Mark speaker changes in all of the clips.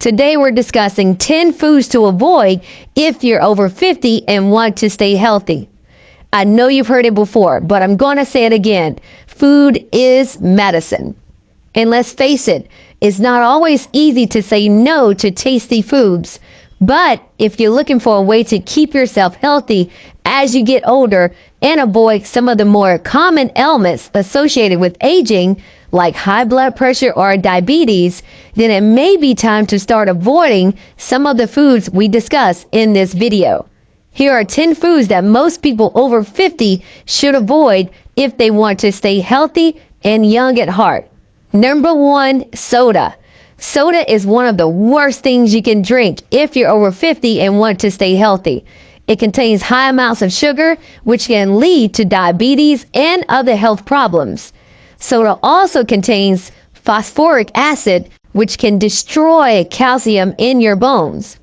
Speaker 1: Today we're discussing 10 foods to avoid if you're over 50 and want to stay healthy. I know you've heard it before, but I'm going to say it again. Food is medicine. And let's face it, it's not always easy to say no to tasty foods. But if you're looking for a way to keep yourself healthy as you get older and avoid some of the more common ailments associated with aging, like high blood pressure or diabetes, then it may be time to start avoiding some of the foods we discuss in this video. Here are 10 foods that most people over 50 should avoid if they want to stay healthy and young at heart. Number 1, soda. Soda is one of the worst things you can drink if you're over 50 and want to stay healthy. It contains high amounts of sugar, which can lead to diabetes and other health problems. Soda also contains phosphoric acid, which can destroy calcium in your bones.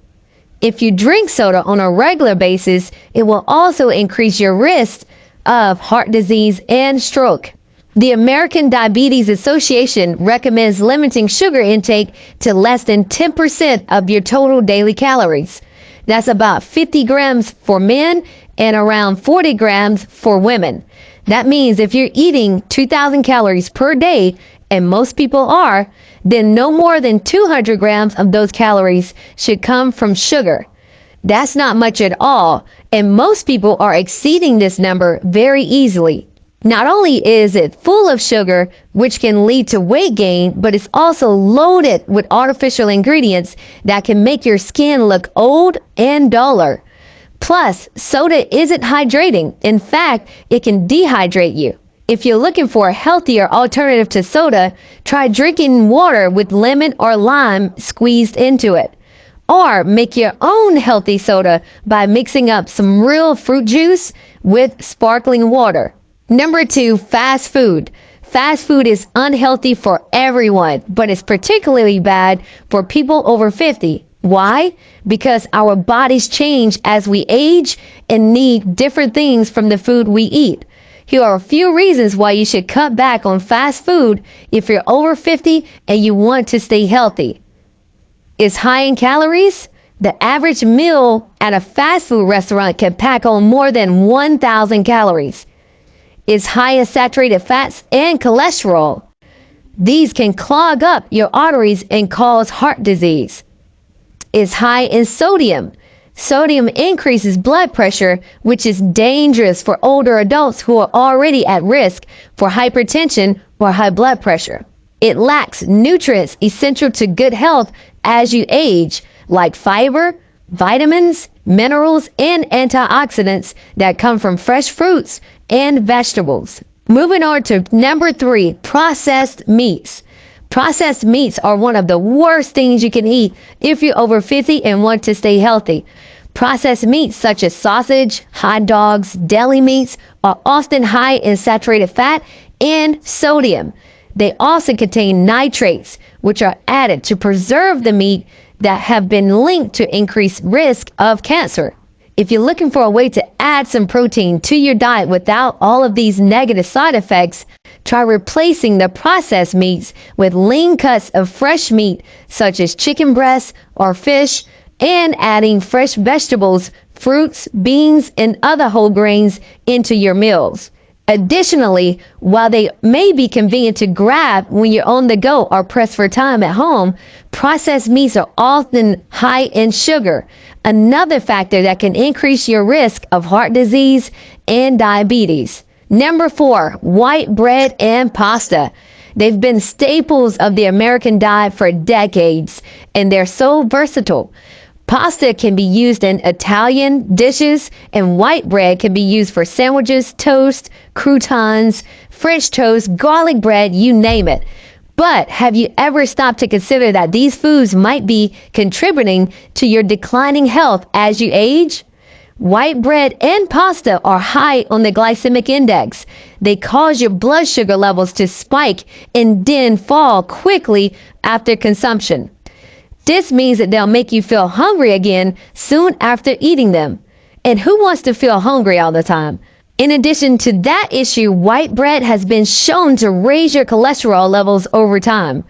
Speaker 1: If you drink soda on a regular basis, it will also increase your risk of heart disease and stroke. The American Diabetes Association recommends limiting sugar intake to less than 10% of your total daily calories. That's about 50 grams for men and around 40 grams for women. That means if you're eating 2,000 calories per day, and most people are, then no more than 200 grams of those calories should come from sugar. That's not much at all, and most people are exceeding this number very easily. Not only is it full of sugar, which can lead to weight gain, but it's also loaded with artificial ingredients that can make your skin look old and duller. Plus, soda isn't hydrating. In fact, it can dehydrate you. If you're looking for a healthier alternative to soda, try drinking water with lemon or lime squeezed into it. Or make your own healthy soda by mixing up some real fruit juice with sparkling water. Number 2, fast food. Fast food is unhealthy for everyone, but it's particularly bad for people over 50. Why? Because our bodies change as we age and need different things from the food we eat. Here are a few reasons why you should cut back on fast food if you're over 50 and you want to stay healthy. It's high in calories. The average meal at a fast food restaurant can pack on more than 1,000 calories. It's high in saturated fats and cholesterol. These can clog up your arteries and cause heart disease. It's high in sodium. Sodium increases blood pressure, which is dangerous for older adults who are already at risk for hypertension or high blood pressure. It lacks nutrients essential to good health as you age, like fiber, vitamins, minerals, and antioxidants that come from fresh fruits and vegetables. Moving on to number 3, processed meats. Processed meats are one of the worst things you can eat if you're over 50 and want to stay healthy. Processed meats such as sausage, hot dogs, deli meats are often high in saturated fat and sodium. They also contain nitrates, which are added to preserve the meat that have been linked to increased risk of cancer. If you're looking for a way to add some protein to your diet without all of these negative side effects, try replacing the processed meats with lean cuts of fresh meat such as chicken breast or fish, and adding fresh vegetables, fruits, beans, and other whole grains into your meals. Additionally, while they may be convenient to grab when you're on the go or pressed for time at home, processed meats are often high in sugar, another factor that can increase your risk of heart disease and diabetes. Number 4, white bread and pasta. They've been staples of the American diet for decades, and they're so versatile. Pasta can be used in Italian dishes, and white bread can be used for sandwiches, toast, croutons, French toast, garlic bread, you name it. But have you ever stopped to consider that these foods might be contributing to your declining health as you age? White bread and pasta are high on the glycemic index. They cause your blood sugar levels to spike and then fall quickly after consumption. This means that they'll make you feel hungry again soon after eating them. And who wants to feel hungry all the time? In addition to that issue, white bread has been shown to raise your cholesterol levels over time.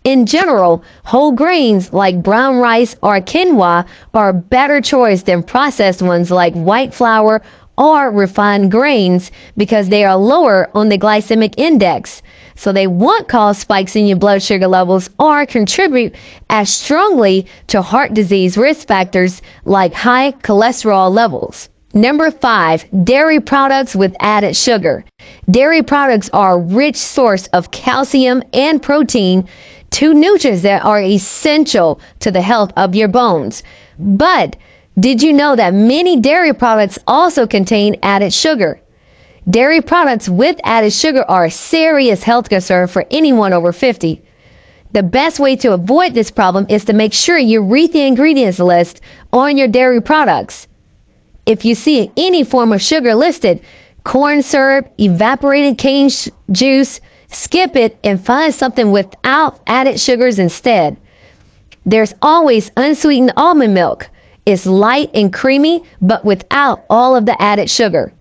Speaker 1: In general, whole grains like brown rice or quinoa are a better choice than processed ones like white flour or refined grains because they are lower on the glycemic index. So they won't cause spikes in your blood sugar levels or contribute as strongly to heart disease risk factors like high cholesterol levels. Number 5, dairy products with added sugar. Dairy products are a rich source of calcium and protein, two nutrients that are essential to the health of your bones. But did you know that many dairy products also contain added sugar? Dairy products with added sugar are a serious health concern for anyone over 50. The best way to avoid this problem is to make sure you read the ingredients list on your dairy products. If you see any form of sugar listed, corn syrup, evaporated cane juice, skip it and find something without added sugars instead. There's always unsweetened almond milk. It's light and creamy, but without all of the added sugar.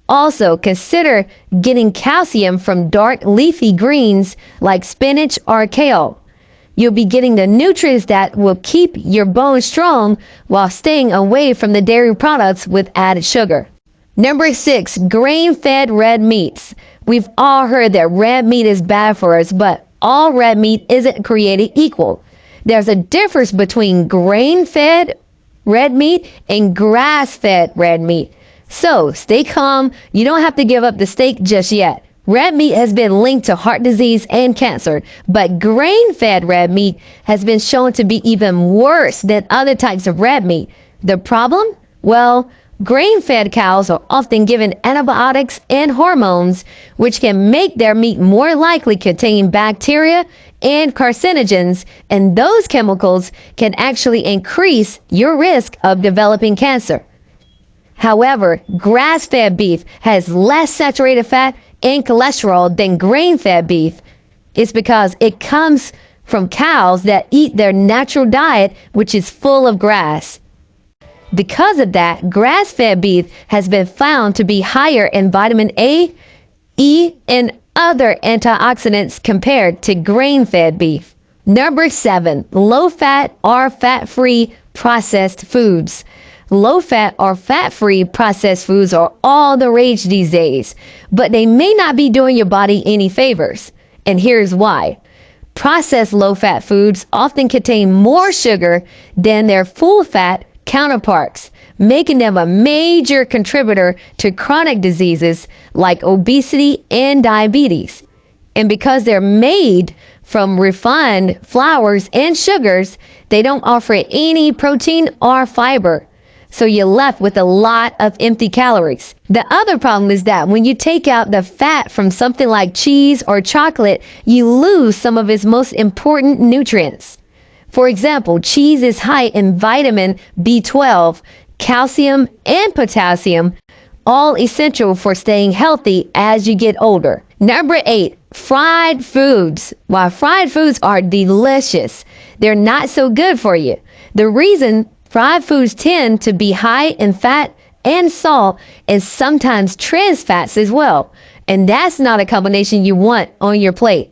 Speaker 1: Also, consider getting calcium from dark leafy greens like spinach or kale. You'll be getting the nutrients that will keep your bones strong while staying away from the dairy products with added sugar. Number 6, grain-fed red meats. We've all heard that red meat is bad for us, but all red meat isn't created equal. There's a difference between grain-fed red meat and grass-fed red meat. So stay calm. You don't have to give up the steak just yet. Red meat has been linked to heart disease and cancer, but grain-fed red meat has been shown to be even worse than other types of red meat. The problem? Well, grain-fed cows are often given antibiotics and hormones, which can make their meat more likely contain bacteria and carcinogens, and those chemicals can actually increase your risk of developing cancer. However, grass-fed beef has less saturated fat and cholesterol than grain-fed beef. It's because it comes from cows that eat their natural diet, which is full of grass. Because of that, grass-fed beef has been found to be higher in vitamin A, E, and other antioxidants compared to grain-fed beef. Number 7, low-fat or fat-free processed foods. Low-fat or fat-free processed foods are all the rage these days, but they may not be doing your body any favors. And here's why. Processed low-fat foods often contain more sugar than their full-fat counterparts, making them a major contributor to chronic diseases like obesity and diabetes. And because they're made from refined flours and sugars, they don't offer any protein or fiber. So you're left with a lot of empty calories. The other problem is that when you take out the fat from something like cheese or chocolate, you lose some of its most important nutrients. For example, cheese is high in vitamin B12, calcium, and potassium, all essential for staying healthy as you get older. Number 8, fried foods. While fried foods are delicious, they're not so good for you. The reason fried foods tend to be high in fat and salt and sometimes trans fats as well. And that's not a combination you want on your plate.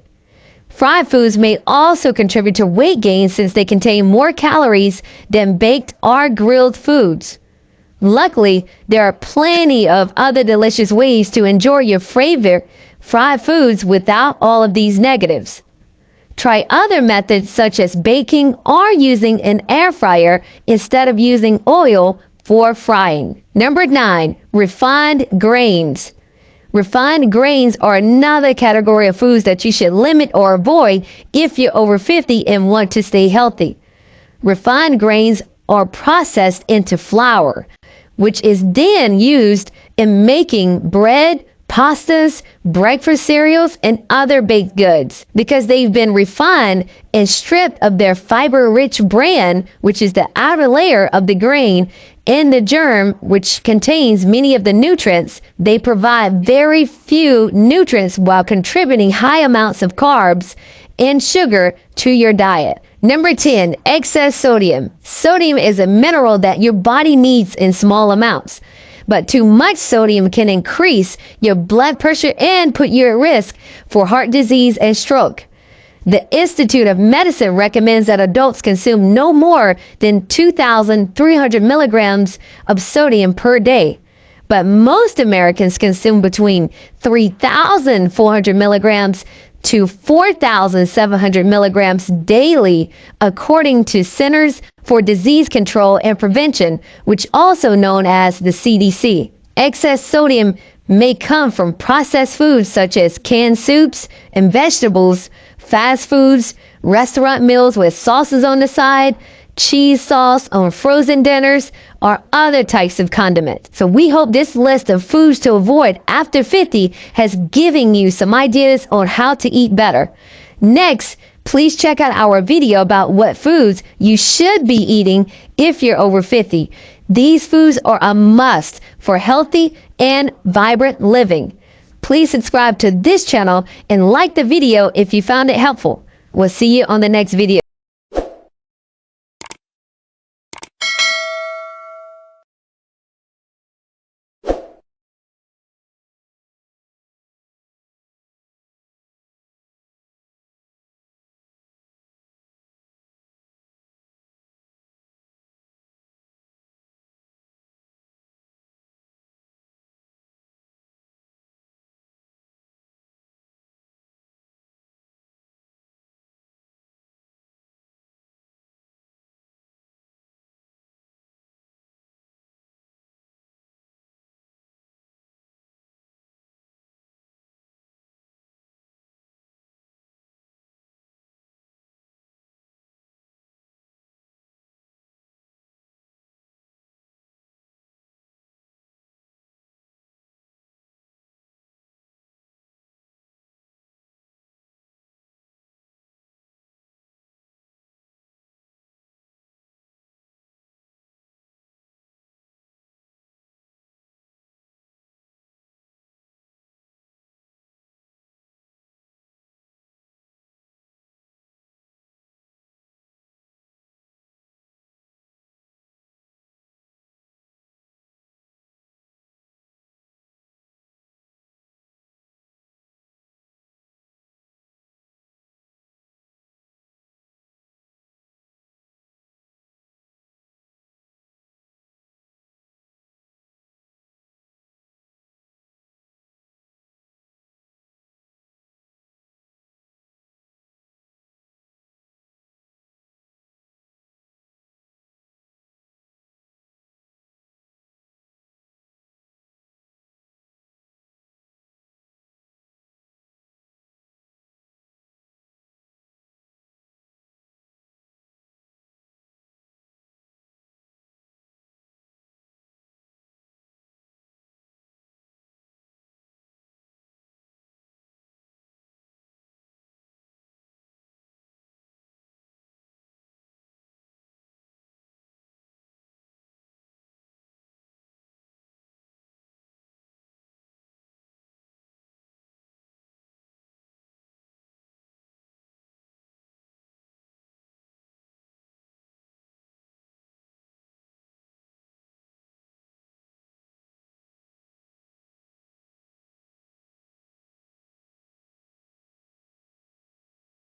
Speaker 1: Fried foods may also contribute to weight gain since they contain more calories than baked or grilled foods. Luckily, there are plenty of other delicious ways to enjoy your favorite fried foods without all of these negatives. Try other methods such as baking or using an air fryer instead of using oil for frying. Number 9, refined grains. Refined grains are another category of foods that you should limit or avoid if you're over 50 and want to stay healthy. Refined grains are processed into flour, which is then used in making bread, pastas, breakfast cereals, and other baked goods. Because they've been refined and stripped of their fiber-rich bran, which is the outer layer of the grain, and the germ, which contains many of the nutrients, they provide very few nutrients while contributing high amounts of carbs and sugar to your diet. Number 10, excess sodium. Sodium is a mineral that your body needs in small amounts. But too much sodium can increase your blood pressure and put you at risk for heart disease and stroke. The Institute of Medicine recommends that adults consume no more than 2,300 milligrams of sodium per day. But most Americans consume between 3,400 milligrams to 4,700 milligrams daily, according to Centers for Disease Control and Prevention, which also known as the CDC. Excess sodium may come from processed foods such as canned soups and vegetables, fast foods, restaurant meals with sauces on the side, cheese sauce on frozen dinners, or other types of condiments. So we hope this list of foods to avoid after 50 has given you some ideas on how to eat better. Next, please check out our video about what foods you should be eating if you're over 50. These foods are a must for healthy and vibrant living. Please subscribe to this channel and like the video if you found it helpful. We'll see you on the next video.